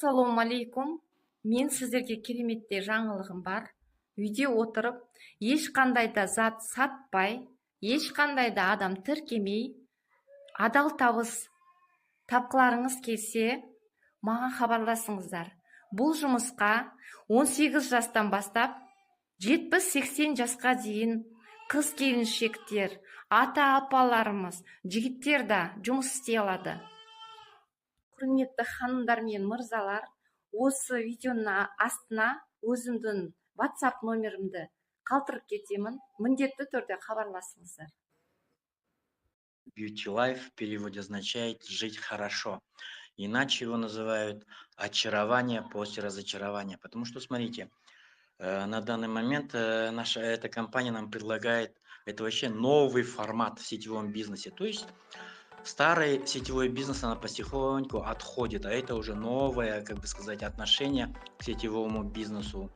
Ассалаумалейкум. Мен сіздерге кереметте жаңылығым бар. Үйде отырып, ешқандай да зат сатпай, ешқандай да адам тіркемей, адал табыс тапқыларыңыз келсе, маған хабарласыңыздар. Бұл жұмысқа 18 жастан бастап 70-80 жасқа дейін қыз келіншектер, ата-апаларымыз, жігіттер да жұмыс істей алады. Құрметті ханымдар мен мырзалар, осы видеоның астына өзімдің WhatsApp номерімді қалдырып кетемін. Міндетті түрде хабарласыңыздар. Beauty Life в переводе означает «жить хорошо». Иначе его называют «очарование после разочарования». Потому что, смотрите, на данный момент эта компания нам предлагает, это вообще новый формат в сетевом бизнесе. То есть старый сетевой бизнес, она потихоньку отходит, а это уже новое, как бы сказать, отношение к сетевому бизнесу.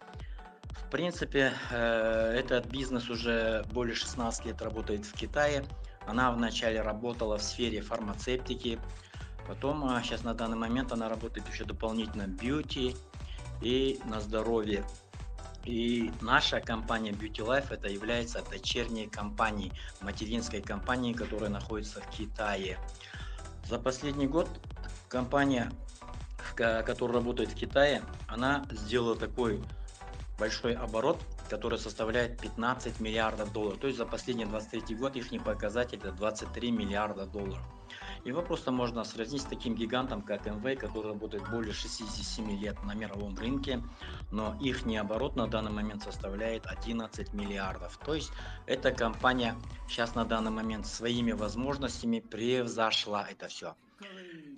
В принципе, этот бизнес уже более 16 лет работает в Китае. Она вначале работала в сфере фармацевтики, потом сейчас на данный момент она работает еще дополнительно в бьюти и на здоровье. И наша компания Beauty Life это является дочерней компанией, материнской компанией, которая находится в Китае. За последний год компания, которая работает в Китае, она сделала такой большой оборот, который составляет 15 миллиардов долларов. То есть за последний 23 год их показатель это 23 миллиарда долларов. Его просто можно сравнить с таким гигантом, как МВ, который работает более 67 лет на мировом рынке, но их оборот на данный момент составляет 11 миллиардов. То есть эта компания сейчас на данный момент своими возможностями превзошла это все.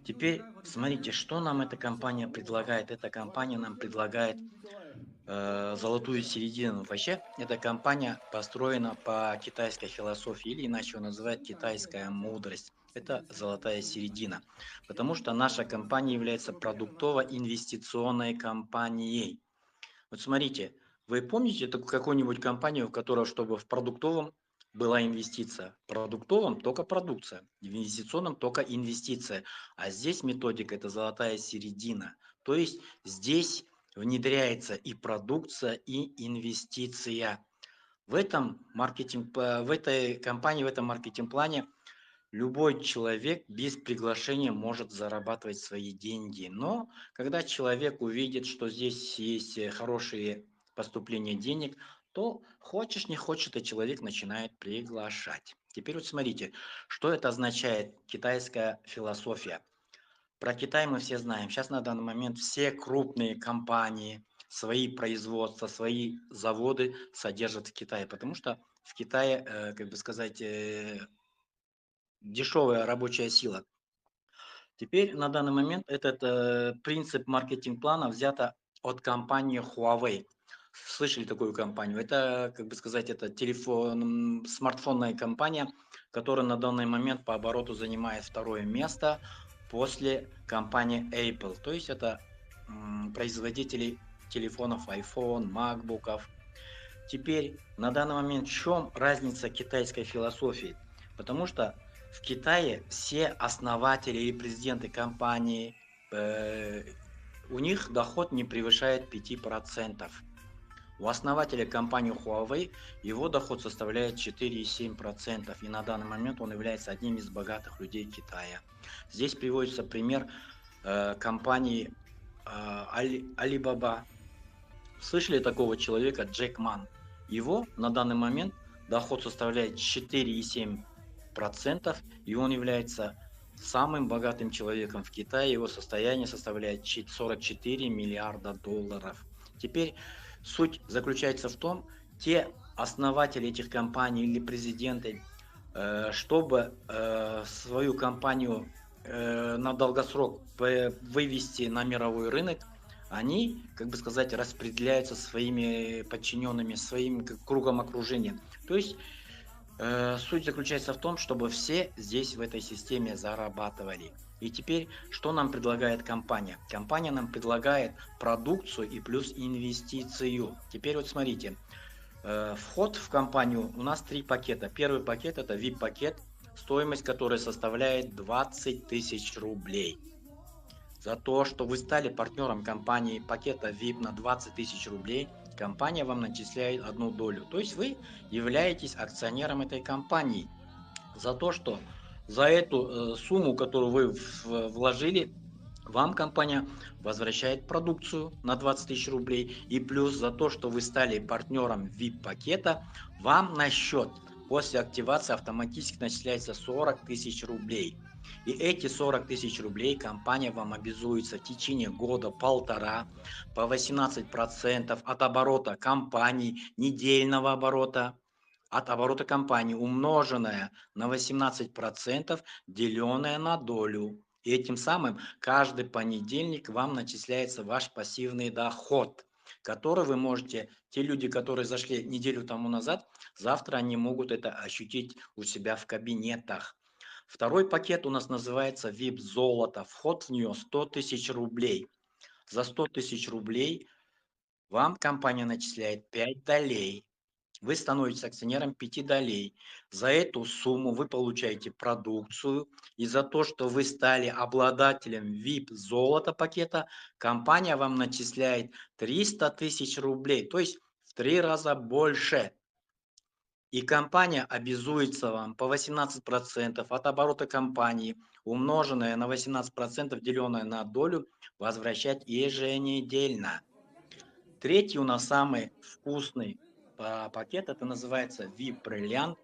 Теперь смотрите, что нам эта компания предлагает. Эта компания нам предлагает золотую середину. Вообще, эта компания построена по китайской философии, или иначе его называют китайская мудрость. Это золотая середина, потому что наша компания является продуктово-инвестиционной компанией. Вот смотрите, вы помните такую какую-нибудь компанию, в которой, чтобы в продуктовом была инвестиция? В продуктовом только продукция, в инвестиционном только инвестиция. А здесь методика это золотая середина. То есть здесь внедряется и продукция, и инвестиция. В этой компании, в этом маркетинг-плане любой человек без приглашения может зарабатывать свои деньги. Но когда человек увидит, что здесь есть хорошие поступления денег, то хочешь не хочешь, этот человек начинает приглашать. Теперь вот смотрите, что это означает китайская философия. Про Китай мы все знаем. Сейчас на данный момент все крупные компании, свои производства, свои заводы содержат в Китае. Потому что в Китае, как бы сказать, дешевая рабочая сила. Теперь на данный момент этот принцип маркетинг-плана взято от компании Huawei. Слышали такую компанию? Это, как бы сказать, это смартфонная компания, которая на данный момент по обороту занимает второе место после компании Apple. То есть это производители телефонов iPhone, MacBook'ов. Теперь на данный момент в чем разница китайской философии? Потому что в Китае все основатели и президенты компании, у них доход не превышает 5%. У основателя компании Huawei его доход составляет 4,7%. И на данный момент он является одним из богатых людей Китая. Здесь приводится пример компании Alibaba. Слышали такого человека Джек Ман? Его на данный момент доход составляет 4,7%, и он является самым богатым человеком в Китае. Его состояние составляет 44 миллиарда долларов. Теперь суть заключается в том, те основатели этих компаний или президенты, чтобы свою компанию на долгосрок вывести на мировой рынок, они, как бы сказать, распределяются своими подчиненными, своим кругом окружения. То есть суть заключается в том, чтобы все здесь в этой системе зарабатывали. И теперь, что нам предлагает компания? Компания нам предлагает продукцию и плюс инвестицию. Теперь вот смотрите, вход в компанию у нас 3 пакета. Первый пакет это VIP-пакет, стоимость которой составляет 20 тысяч рублей. За то, что вы стали партнером компании пакета VIP на 20 тысяч рублей, компания вам начисляет одну долю. То есть вы являетесь акционером этой компании. За то, что за эту сумму, которую вы вложили, вам компания возвращает продукцию на 20 тысяч рублей. И плюс за то, что вы стали партнером VIP-пакета, вам на счет после активации автоматически начисляется 40 тысяч рублей. И эти 40 тысяч рублей компания вам обязуется в течение года-полтора по 18% от оборота компании, недельного оборота, от оборота компании, умноженное на 18%, деленное на долю. И этим самым каждый понедельник вам начисляется ваш пассивный доход, который вы можете, те люди, которые зашли неделю тому назад, завтра они могут это ощутить у себя в кабинетах. Второй пакет у нас называется VIP золото. Вход в нее 100 тысяч рублей. За 100 тысяч рублей вам компания начисляет 5 долей. Вы становитесь акционером 5 долей. За эту сумму вы получаете продукцию. И за то, что вы стали обладателем VIP золота пакета, компания вам начисляет 300 тысяч рублей. То есть в 3 раза больше. И компания обязуется вам по 18% от оборота компании, умноженное на 18%, деленное на долю, возвращать еженедельно. Третий у нас самый вкусный пакет, это называется VIP Brilliant,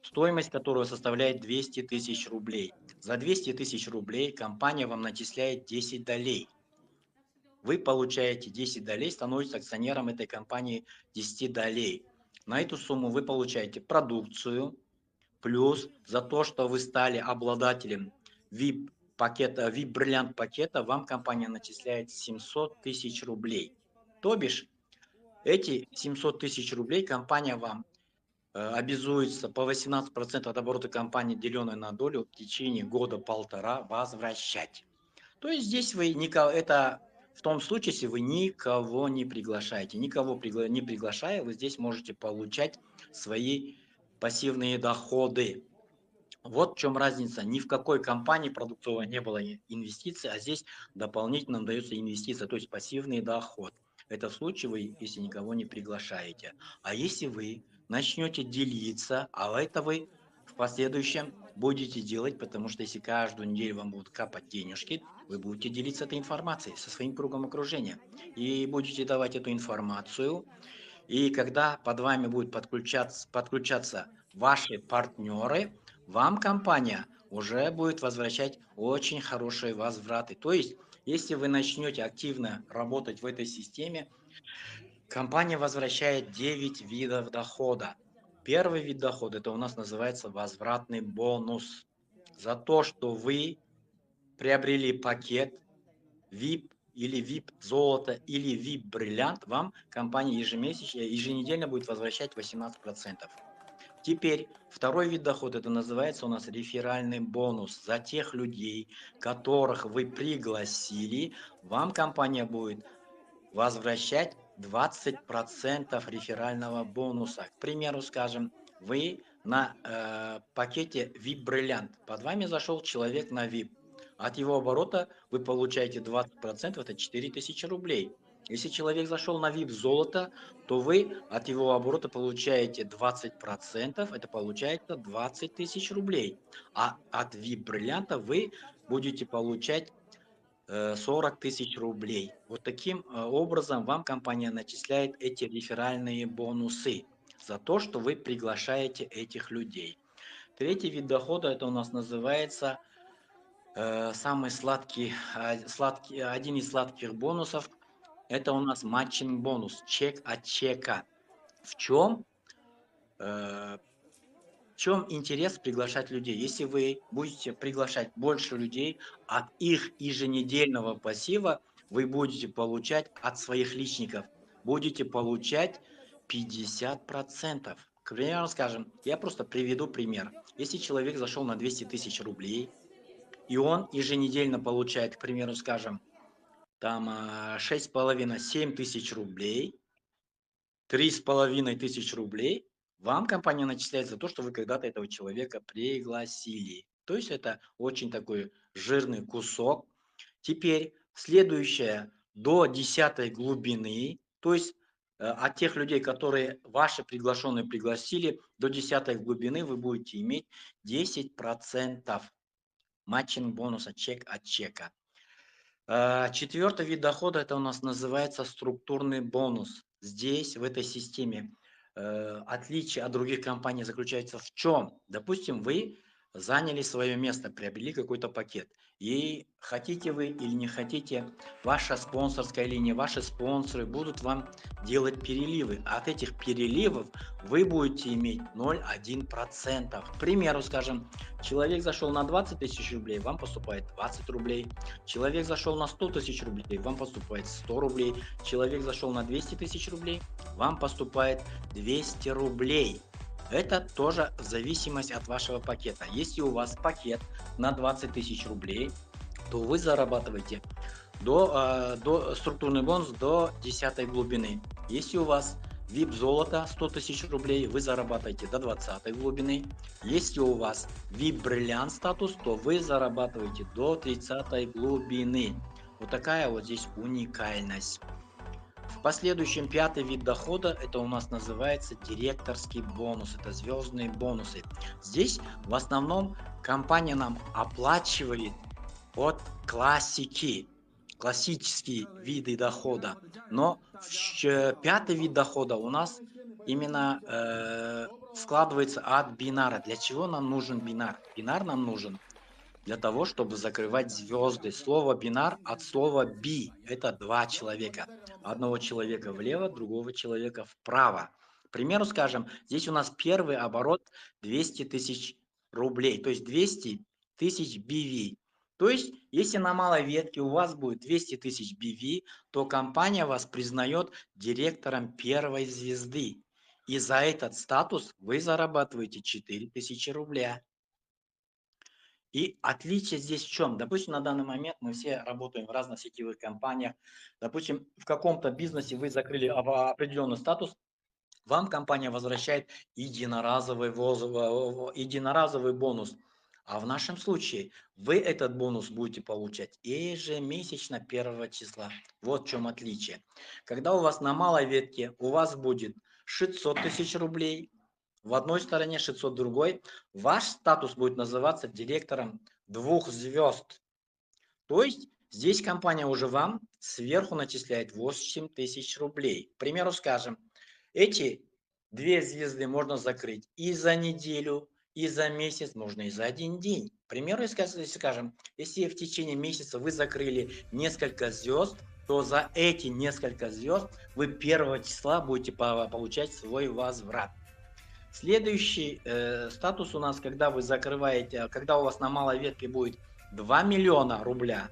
стоимость которого составляет 200 тысяч рублей. За 200 тысяч рублей компания вам начисляет 10 долей. Вы получаете 10 долей, становитесь акционером этой компании 10 долей. На эту сумму вы получаете продукцию, плюс за то, что вы стали обладателем VIP пакета, VIP Brilliant пакета, вам компания начисляет 700 тысяч рублей. То бишь, эти 700 тысяч рублей компания вам обязуется по 18% от оборота компании, деленное на долю, в течение года-полтора возвращать. То есть здесь вы это в том случае, если вы никого не приглашаете. Никого не приглашая, вы здесь можете получать свои пассивные доходы. Вот в чем разница. Ни в какой компании продуктовой не было инвестиций, а здесь дополнительно дается инвестиция, то есть пассивный доход. Это в случае, вы, если никого не приглашаете. А если вы начнете делиться, а это вы в последующем будете делать, потому что если каждую неделю вам будут капать денежки, вы будете делиться этой информацией со своим кругом окружения. И будете давать эту информацию. И когда под вами будут подключаться ваши партнеры, вам компания уже будет возвращать очень хорошие возвраты. То есть, если вы начнете активно работать в этой системе, компания возвращает 9 видов дохода. Первый вид дохода, это у нас называется возвратный бонус. За то, что вы приобрели пакет VIP или VIP золото или VIP бриллиант, вам компания ежемесячно, еженедельно будет возвращать 18%. Теперь второй вид дохода, это называется у нас реферальный бонус. За тех людей, которых вы пригласили, вам компания будет возвращать 20% реферального бонуса. К примеру, скажем, вы на пакете VIP бриллиант, под вами зашел человек на VIP. От его оборота вы получаете 20%, это 4000 рублей. Если человек зашел на VIP золото, то вы от его оборота получаете 20%, это получается 20 тысяч рублей. А от VIP бриллианта вы будете получать 40 тысяч рублей. Вот таким образом вам компания начисляет эти реферальные бонусы за то, что вы приглашаете этих людей. Третий вид дохода, это у нас называется самый один из сладких бонусов, это у нас матчинг бонус, чек от чека. В чем интерес приглашать людей? Если вы будете приглашать больше людей, от их еженедельного пассива вы будете получать от своих личников, будете получать 50%. К примеру, скажем, я просто приведу пример. Если человек зашел на 200 тысяч рублей, и он еженедельно получает, к примеру, скажем, там 6,5-7 тысяч рублей, 3,5 тысяч рублей, вам компания начисляет за то, что вы когда-то этого человека пригласили. То есть это очень такой жирный кусок. Теперь следующее до 10 глубины, то есть от тех людей, которые ваши приглашенные пригласили, до 10 глубины вы будете иметь 10% матчинг бонуса, чек от чека. Четвертый вид дохода, это у нас называется структурный бонус. Здесь, в этой системе, отличие от других компаний заключается в чем? Допустим, вы заняли свое место, приобрели какой-то пакет. И хотите вы или не хотите, ваша спонсорская линия, ваши спонсоры будут вам делать переливы. От этих переливов вы будете иметь 0,1%. К примеру, скажем, человек зашел на 20 тысяч рублей, вам поступает 20 рублей. Человек зашел на 100 тысяч рублей, вам поступает 100 рублей. Человек зашел на 200 тысяч рублей, вам поступает 200 рублей. Это тоже в зависимости от вашего пакета. Если у вас пакет на 20 тысяч рублей, то вы зарабатываете до структурный бонус до 10 глубины. Если у вас VIP золото 100 тысяч рублей, вы зарабатываете до 20 глубины. Если у вас VIP бриллиант статус, то вы зарабатываете до 30 глубины. Вот такая вот здесь уникальность. В последующем пятый вид дохода, это у нас называется директорский бонус, это звездные бонусы. Здесь в основном компания нам оплачивает от классические виды дохода. Но пятый вид дохода у нас именно складывается от бинара. Для чего нам нужен бинар? Бинар нам нужен для того, чтобы закрывать звезды. Слово бинар от слова би. Это два человека. Одного человека влево, другого человека вправо. К примеру, скажем, здесь у нас первый оборот 200 тысяч рублей. То есть 200 тысяч BV. То есть, если на малой ветке у вас будет 200 тысяч BV, то компания вас признает директором первой звезды. И за этот статус вы зарабатываете 4000 рубля. И отличие здесь в чем? Допустим, на данный момент мы все работаем в разных сетевых компаниях. Допустим, в каком-то бизнесе вы закрыли определенный статус, вам компания возвращает единоразовый бонус. А в нашем случае вы этот бонус будете получать ежемесячно 1 числа. Вот в чем отличие. Когда у вас на малой ветке у вас будет 600 тысяч рублей, в одной стороне 600, в другой, ваш статус будет называться директором 2 звезд. То есть здесь компания уже вам сверху начисляет 8 тысяч рублей. К примеру, скажем, эти 2 звезды можно закрыть и за неделю, и за месяц, можно и за один день. К примеру, если скажем, если в течение месяца вы закрыли несколько звезд, то за эти несколько звезд вы 1 числа будете получать свой возврат. Следующий статус у нас, когда вы закрываете, когда у вас на малой ветке будет 2 миллиона рубля,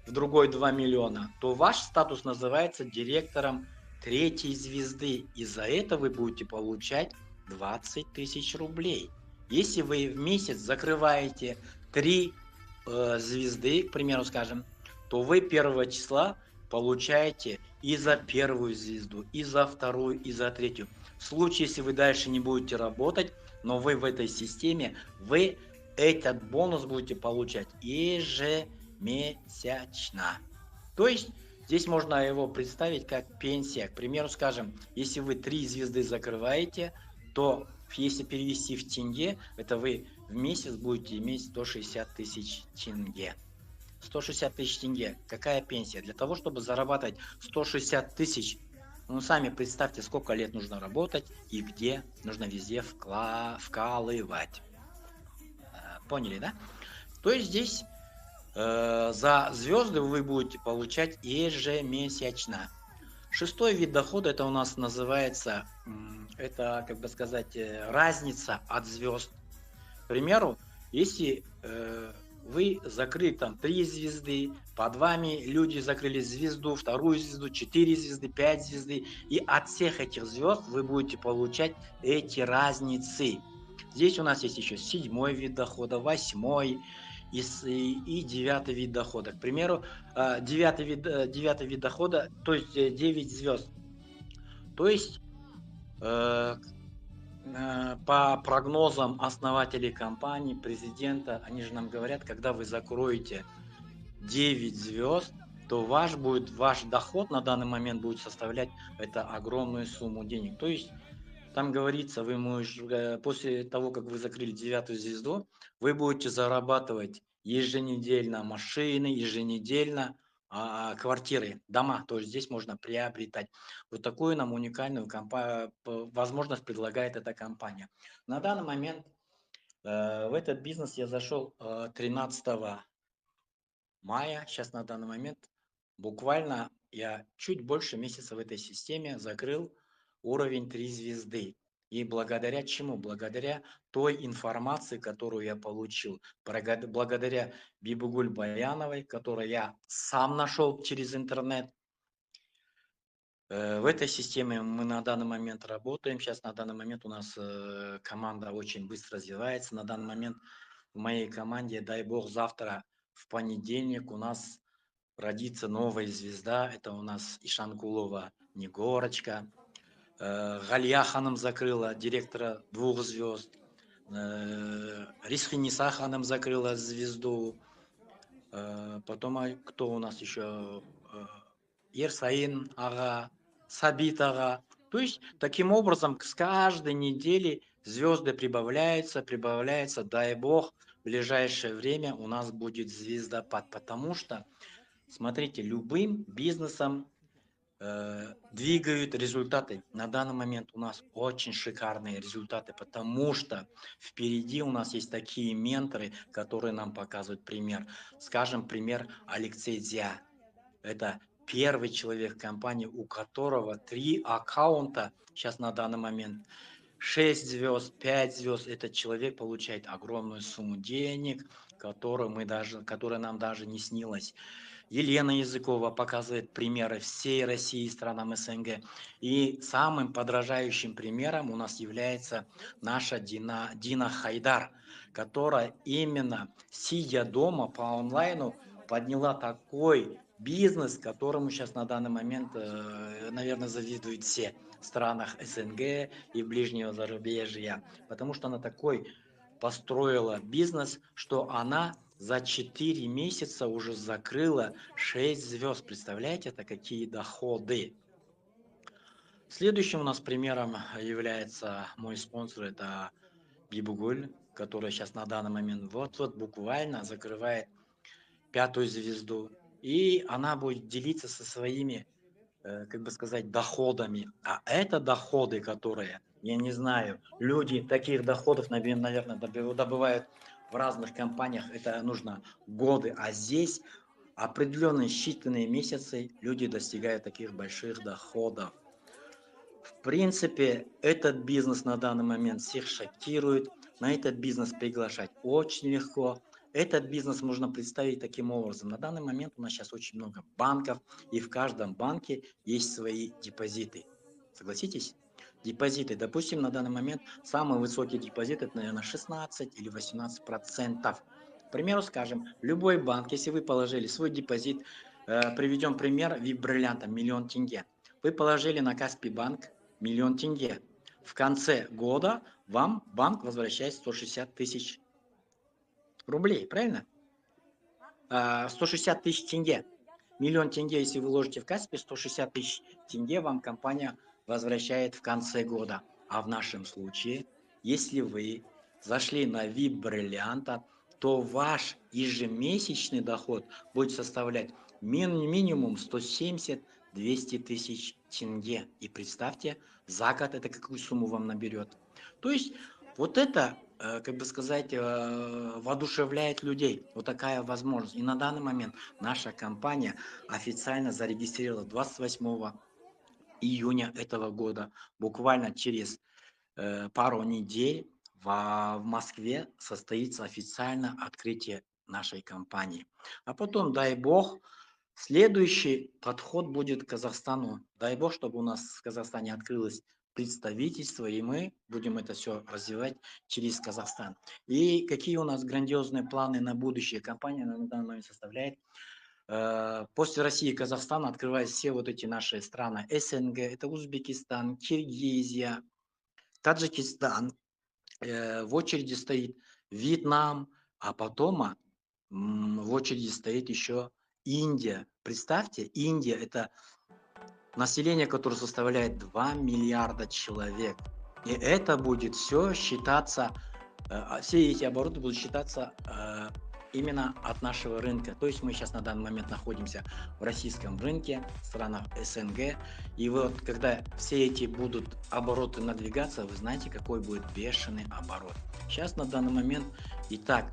в другой 2 миллиона, то ваш статус называется директором 3 звезды. И за это вы будете получать 20 тысяч рублей. Если вы в месяц закрываете 3 звезды, к примеру, скажем, то вы 1 числа получаете и за 1 звезду, и за 2, и за 3. В случае, если вы дальше не будете работать, но вы в этой системе, вы этот бонус будете получать ежемесячно. То есть здесь можно его представить как пенсия. К примеру, скажем, если вы 3 звезды закрываете, то если перевести в тенге, это вы в месяц будете иметь 160 тысяч тенге. 160 тысяч тенге. Какая пенсия? Для того, чтобы зарабатывать 160 тысяч, ну, сами представьте, сколько лет нужно работать и где нужно везде вкалывать. Поняли, да? То есть здесь за звезды вы будете получать ежемесячно. Шестой вид дохода, это у нас называется, это, как бы сказать, разница от звезд. К примеру, если вы закрыли там 3 звезды, под вами люди закрыли звезду, 2 звезду, 4 звезды, 5 звезды, и от всех этих звезд вы будете получать эти разницы. Здесь у нас есть еще 7-й вид дохода, 8-й и 9-й вид дохода. К примеру, 9-й вид дохода, то есть 9 звезд. То есть по прогнозам основателей компании, президента, они же нам говорят, когда вы закроете 9 звезд, то ваш доход на данный момент будет составлять это огромную сумму денег. То есть там говорится, вы можете, после того, как вы закрыли 9 звезду, вы будете зарабатывать еженедельно машины, еженедельно квартиры, дома. То есть здесь можно приобретать. Вот такую нам уникальную возможность предлагает эта компания. На данный момент в этот бизнес я зашел 13 мая. Сейчас на данный момент буквально я чуть больше месяца в этой системе закрыл уровень 3 звезды. И благодаря чему? Благодаря той информации, которую я получил, благодаря Бибугуль Баяновой, которую я сам нашел через интернет. В этой системе мы на данный момент работаем. Сейчас на данный момент у нас команда очень быстро развивается. На данный момент в моей команде, дай бог, завтра в понедельник у нас родится новая звезда. Это у нас Ишанкулова Негорочка. Галия Ханым закрыла, директора 2 звезд. Рисхиниса Ханым закрыла звезду. Потом кто у нас еще? Ерсаин Ага, Сабит Ага. То есть, таким образом, с каждой недели звезды прибавляются. Дай бог, в ближайшее время у нас будет звездопад. Потому что, смотрите, любым бизнесом двигают результаты. На данный момент у нас очень шикарные результаты, потому что впереди у нас есть такие менторы, которые нам показывают пример. Скажем, пример Алексей Дзя. Это первый человек в компании, у которого 3 аккаунта сейчас на данный момент. 6 звезд, 5 звезд. Этот человек получает огромную сумму денег, которая нам даже не снилась. Елена Языкова показывает примеры всей России и странам СНГ. И самым подражающим примером у нас является наша Дина Хайдар, которая именно сидя дома по онлайну подняла такой бизнес, которому сейчас на данный момент, наверное, завидуют все в странах СНГ и ближнего зарубежья, потому что она такой построила бизнес, что она за 4 месяца уже закрыла 6 звезд. Представляете, это какие доходы? Следующим у нас примером является мой спонсор, это Бибугуль, которая сейчас на данный момент вот-вот буквально закрывает 5 звезду. И она будет делиться со своими, как бы сказать, доходами. А это доходы, которые, я не знаю, люди таких доходов, наверное, добывают в разных компаниях. Это нужно годы. А здесь определенные считанные месяцы люди достигают таких больших доходов. В принципе, этот бизнес на данный момент всех шокирует. На этот бизнес приглашать очень легко. Этот бизнес можно представить таким образом. На данный момент у нас сейчас очень много банков, и в каждом банке есть свои депозиты. Согласитесь? Депозиты. Допустим, на данный момент самый высокий депозит, это, наверное, 16 или 18%. К примеру, скажем, любой банк, если вы положили свой депозит, приведем пример, VIP-бриллианта, 1 000 000 тенге. Вы положили на Каспий банк 1 000 000 тенге. В конце года вам банк возвращает 160 тысяч рублей, правильно? 160 тысяч тенге. 1 000 000 тенге, если вы ложите в Каспий, 160 тысяч тенге вам компания возвращает в конце года. А в нашем случае, если вы зашли на VIP бриллианта, то ваш ежемесячный доход будет составлять минимум 170-200 тысяч тенге. И представьте, за год это какую сумму вам наберет. То есть вот это, как бы сказать, воодушевляет людей. Вот такая возможность. И на данный момент наша компания официально зарегистрировала 28 июня этого года. Буквально через пару недель в Москве состоится официально открытие нашей компании. А потом, дай бог, следующий подход будет к Казахстану. Дай бог, чтобы у нас в Казахстане открылось представительство, и мы будем это все развивать через Казахстан. И какие у нас грандиозные планы на будущее? Компания на данный момент составляет после России и Казахстана, открывая все вот эти наши страны СНГ, это Узбекистан, Киргизия, Таджикистан, в очереди стоит Вьетнам, а потом в очереди стоит еще Индия. Представьте, Индия – это население, которое составляет 2 миллиарда человек. И это будет все считаться, все эти обороты будут считаться именно от нашего рынка. То есть мы сейчас на данный момент находимся в российском рынке, в странах СНГ. И вот когда все эти будут обороты надвигаться, вы знаете, какой будет бешеный оборот. Сейчас на данный момент и так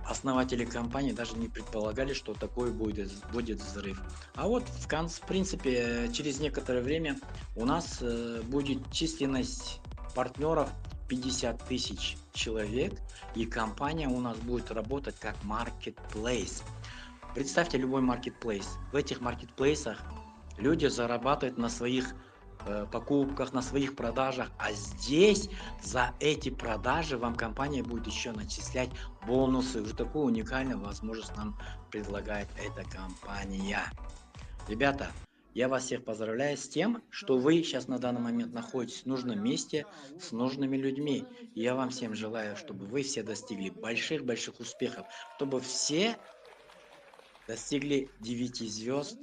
основатели компании даже не предполагали, что такой будет взрыв. А вот в принципе через некоторое время у нас будет численность партнеров 50 тысяч человек, и компания у нас будет работать как marketplace. Представьте любой marketplace. В этих маркетплейсах люди зарабатывают на своих покупках, на своих продажах, а здесь за эти продажи вам компания будет еще начислять бонусы. Уже такую уникальную возможность нам предлагает эта компания. Ребята, я вас всех поздравляю с тем, что вы сейчас на данный момент находитесь в нужном месте с нужными людьми. И я вам всем желаю, чтобы вы все достигли больших-больших успехов, чтобы все достигли 9 звезд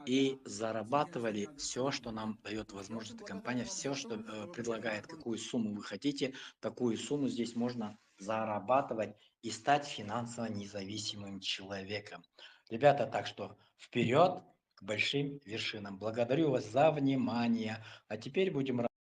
и зарабатывали все, что нам дает возможность эта компания, все, что предлагает, какую сумму вы хотите, такую сумму здесь можно зарабатывать и стать финансово независимым человеком. Ребята, так что вперед к большим вершинам. Благодарю вас за внимание. А теперь будем